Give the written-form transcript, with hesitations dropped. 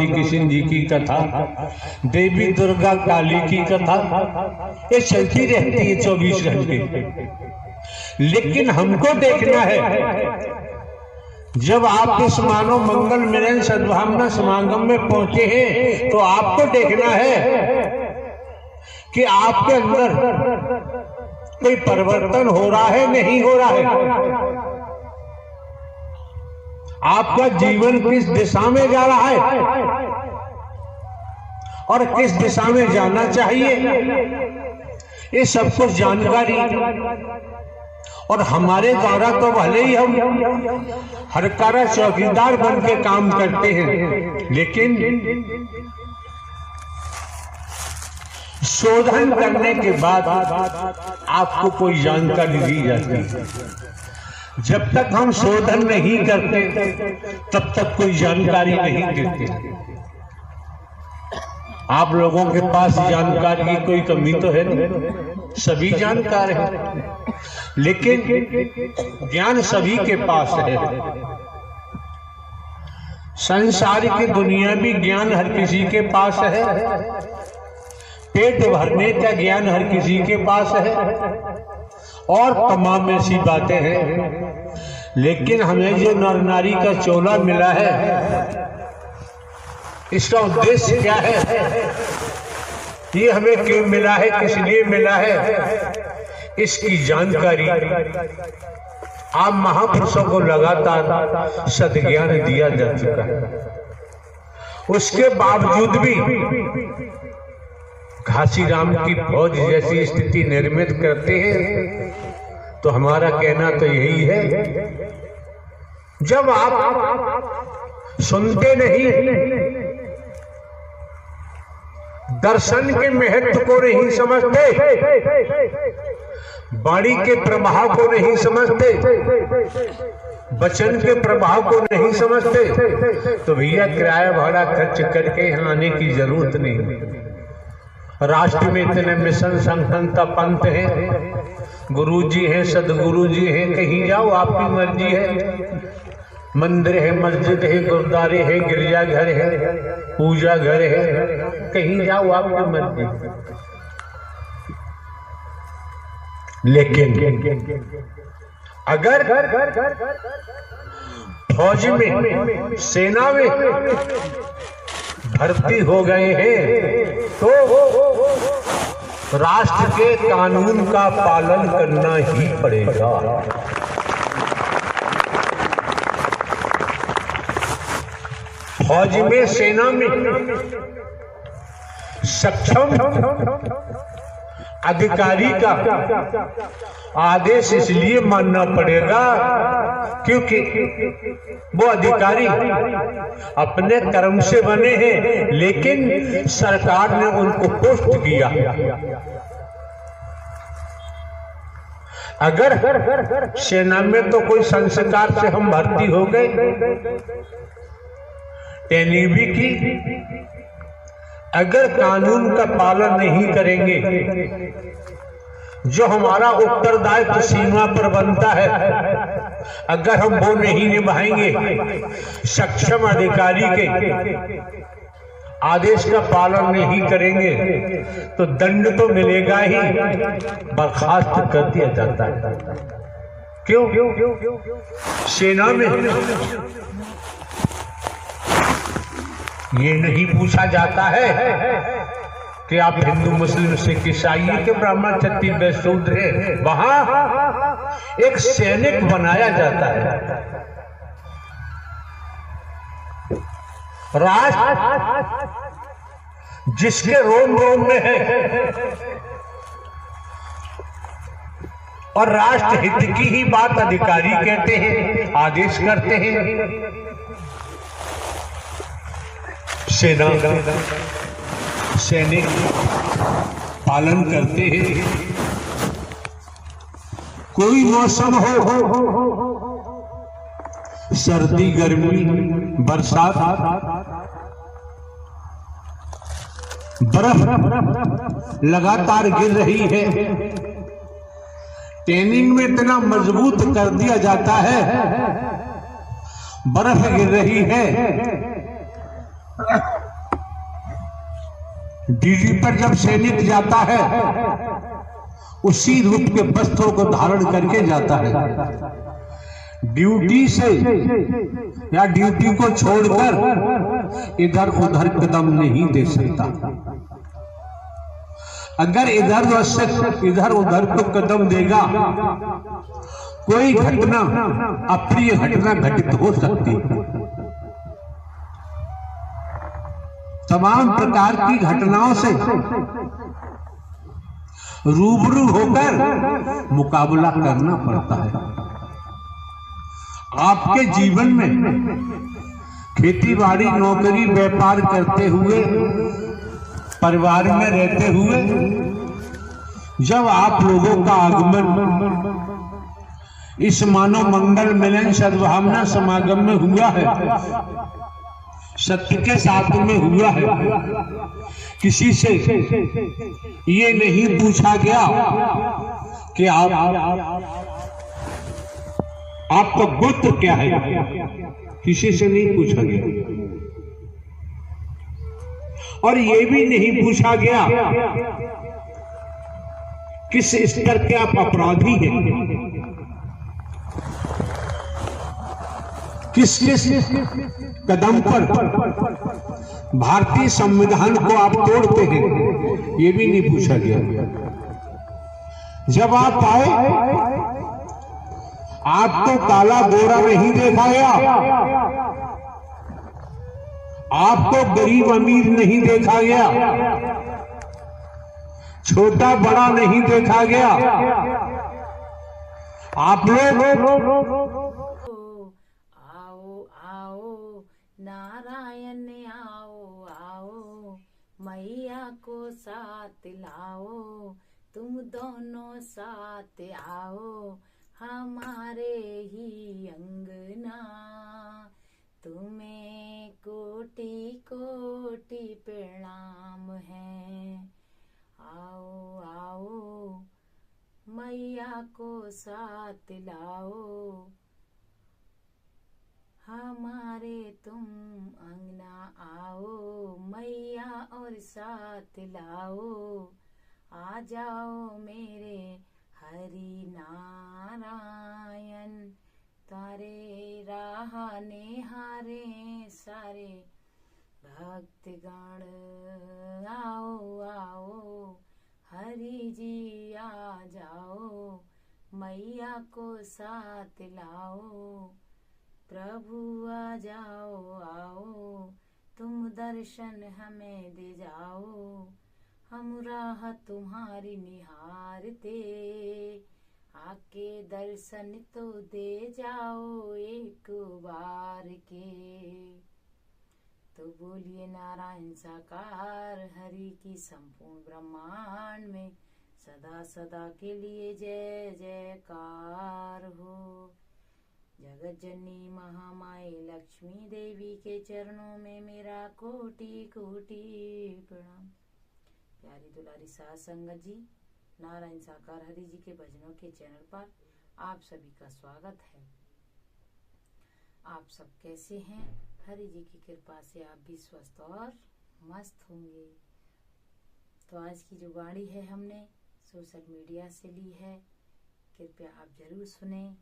पार्वती कृष्ण जी की कथा, देवी दुर्गा काली की कथा, ये चलती रहती है 24 घंटे। लेकिन हमको देखना है, जब आप इस मानव मंगल मिलन सद्भावना समागम में पहुंचे हैं तो आपको देखना है कि आपके अंदर कोई परिवर्तन हो रहा है, नहीं हो रहा है। आपका जीवन किस दिशा में जा रहा है और किस दिशा में जाना चाहिए, ये सब कुछ जानकारी और हमारे द्वारा तो भले ही हम हरकारा चौकीदार बन के काम करते हैं, लेकिन शोधन करने के बाद आपको कोई जानकारी दी जाती है। जब तक हम शोधन नहीं करते तब तक कोई जानकारी नहीं देते। आप लोगों के पास जानकारी की कोई कमी तो है नहीं, सभी जानकार हैं, लेकिन ज्ञान सभी के पास है। संसारिक दुनियावी ज्ञान हर किसी के पास है, पेट भरने का ज्ञान हर किसी के पास है और तमाम ऐसी बातें हैं। लेकिन हमें जो नर नारी का चोला मिला है, इसका उद्देश्य क्या है, ये हमें क्यों मिला है, किस लिए मिला है, इसकी जानकारी आप महापुरुषों को लगातार सद्ज्ञान दिया जा चुका है। उसके बावजूद भी घासीराम की फौज जैसी स्थिति निर्मित करते हैं, तो हमारा कहना तो यही है, जब आप सुनते नहीं, दर्शन के महत्व को नहीं समझते, वाणी के प्रभाव को नहीं समझते, वचन के प्रभाव को नहीं समझते, तो भैया किराया भाड़ा खर्च करके यहाँ आने की जरूरत नहीं। राष्ट्र में इतने मिशन संगठन पंथ हैं, गुरुजी हैं, सदगुरु जी हैं, कहीं जाओ आपकी मर्जी है। मंदिर है, मस्जिद है, गुरुद्वारे है, गिरजाघर है, पूजा घर है, कहीं जाओ आपकी मर्जी। लेकिन अगर फौज में, सेना में भर्ती हो गए हैं तो राष्ट्र के कानून का पालन करना ही पड़ेगा। फौज में, सेना में सक्षम अधिकारी का आदेश इसलिए मानना पड़ेगा क्योंकि वो अधिकारी अपने कर्म से बने हैं, लेकिन सरकार ने उनको पोस्ट किया। अगर सेना में तो कोई संस्कार से हम भर्ती हो गए, ट्रेनिंग भी की, अगर कानून का पालन नहीं करेंगे, जो हमारा उत्तरदायित्व सीमा पर बनता है, अगर हम वो नहीं निभाएंगे, सक्षम अधिकारी के आदेश का पालन नहीं करेंगे, तो दंड तो मिलेगा ही, बर्खास्त कर दिया जाता है। क्यों? सेना में ये नहीं पूछा जाता है कि आप हिंदू, मुस्लिम, सिख, ईसाई के ब्राह्मण, क्षत्रिय, वैश्य, शूद्र हैं। वहां एक सैनिक बनाया जाता है। राष्ट्र जिसके रोम रोम में है और राष्ट्र हित की ही बात अधिकारी कहते हैं, आदेश करते हैं। सेना, सैनिक पालन करते हैं। कोई मौसम हो, सर्दी, गर्मी, बरसात, बर्फ लगातार गिर रही है, ट्रेनिंग में इतना मजबूत कर दिया जाता है, बर्फ गिर रही है, ड्यूटी पर जब सैनिक जाता है उसी रूप के वस्त्रों को धारण करके जाता है। ड्यूटी से या ड्यूटी को छोड़कर इधर उधर कदम नहीं दे सकता। अगर इधर उधर को कदम देगा, कोई घटना, अप्रिय घटना घटित हो सकती है। तमाम प्रकार की घटनाओं से रूबरू होकर मुकाबला करना पड़ता है। आपके जीवन में खेती बाड़ी, नौकरी, व्यापार करते हुए, परिवार में रहते हुए, जब आप लोगों का आगमन इस मानव मंगल मिलन सद्भावना समागम में हुआ है, सत्य के साथ में हुआ है, किसी से ये नहीं पूछा गया कि आपका गोत्र क्या है, किसी से नहीं पूछा गया। और ये भी नहीं पूछा गया किस स्तर के आप अपराधी हैं, किस कदम पर भारतीय संविधान को आप तोड़ते हैं, ये भी नहीं पूछा गया। जब आप आए आपको काला गोरा नहीं देखा गया, आपको गरीब अमीर नहीं देखा गया, छोटा बड़ा नहीं देखा गया। आप लोग नारायण आओ आओ, मैया को साथ लाओ, तुम दोनों साथ आओ, हमारे ही अंगना। तुम्हें कोटि कोटि प्रणाम है, आओ आओ मैया को साथ लाओ, हमारे तुम अंगना आओ, मैया और साथ लाओ, आ जाओ मेरे हरि नारायण, तारे राह निहारे सारे भक्तगण, आओ आओ हरि जी आ जाओ, मैया को साथ लाओ, प्रभु आ जाओ आओ, तुम दर्शन हमें दे जाओ, हम राह तुम्हारी निहारते, आके दर्शन तो दे जाओ एक बार के। तो बोलिए नारायण साकार हरि की संपूर्ण ब्रह्मांड में सदा सदा के लिए जय जयकार हो। जगत जननी महामाई लक्ष्मी देवी के चरणों में मेरा कोटि कोटि प्रणाम। प्यारी दुलारी साध संगत जी, नारायण साकार हरि जी के भजनों के चैनल पर आप सभी का स्वागत है। आप सब कैसे हैं? हरि जी की कृपा से आप भी स्वस्थ और मस्त होंगे। तो आज की जो वाणी है हमने सोशल मीडिया से ली है, कृपया आप जरूर सुने।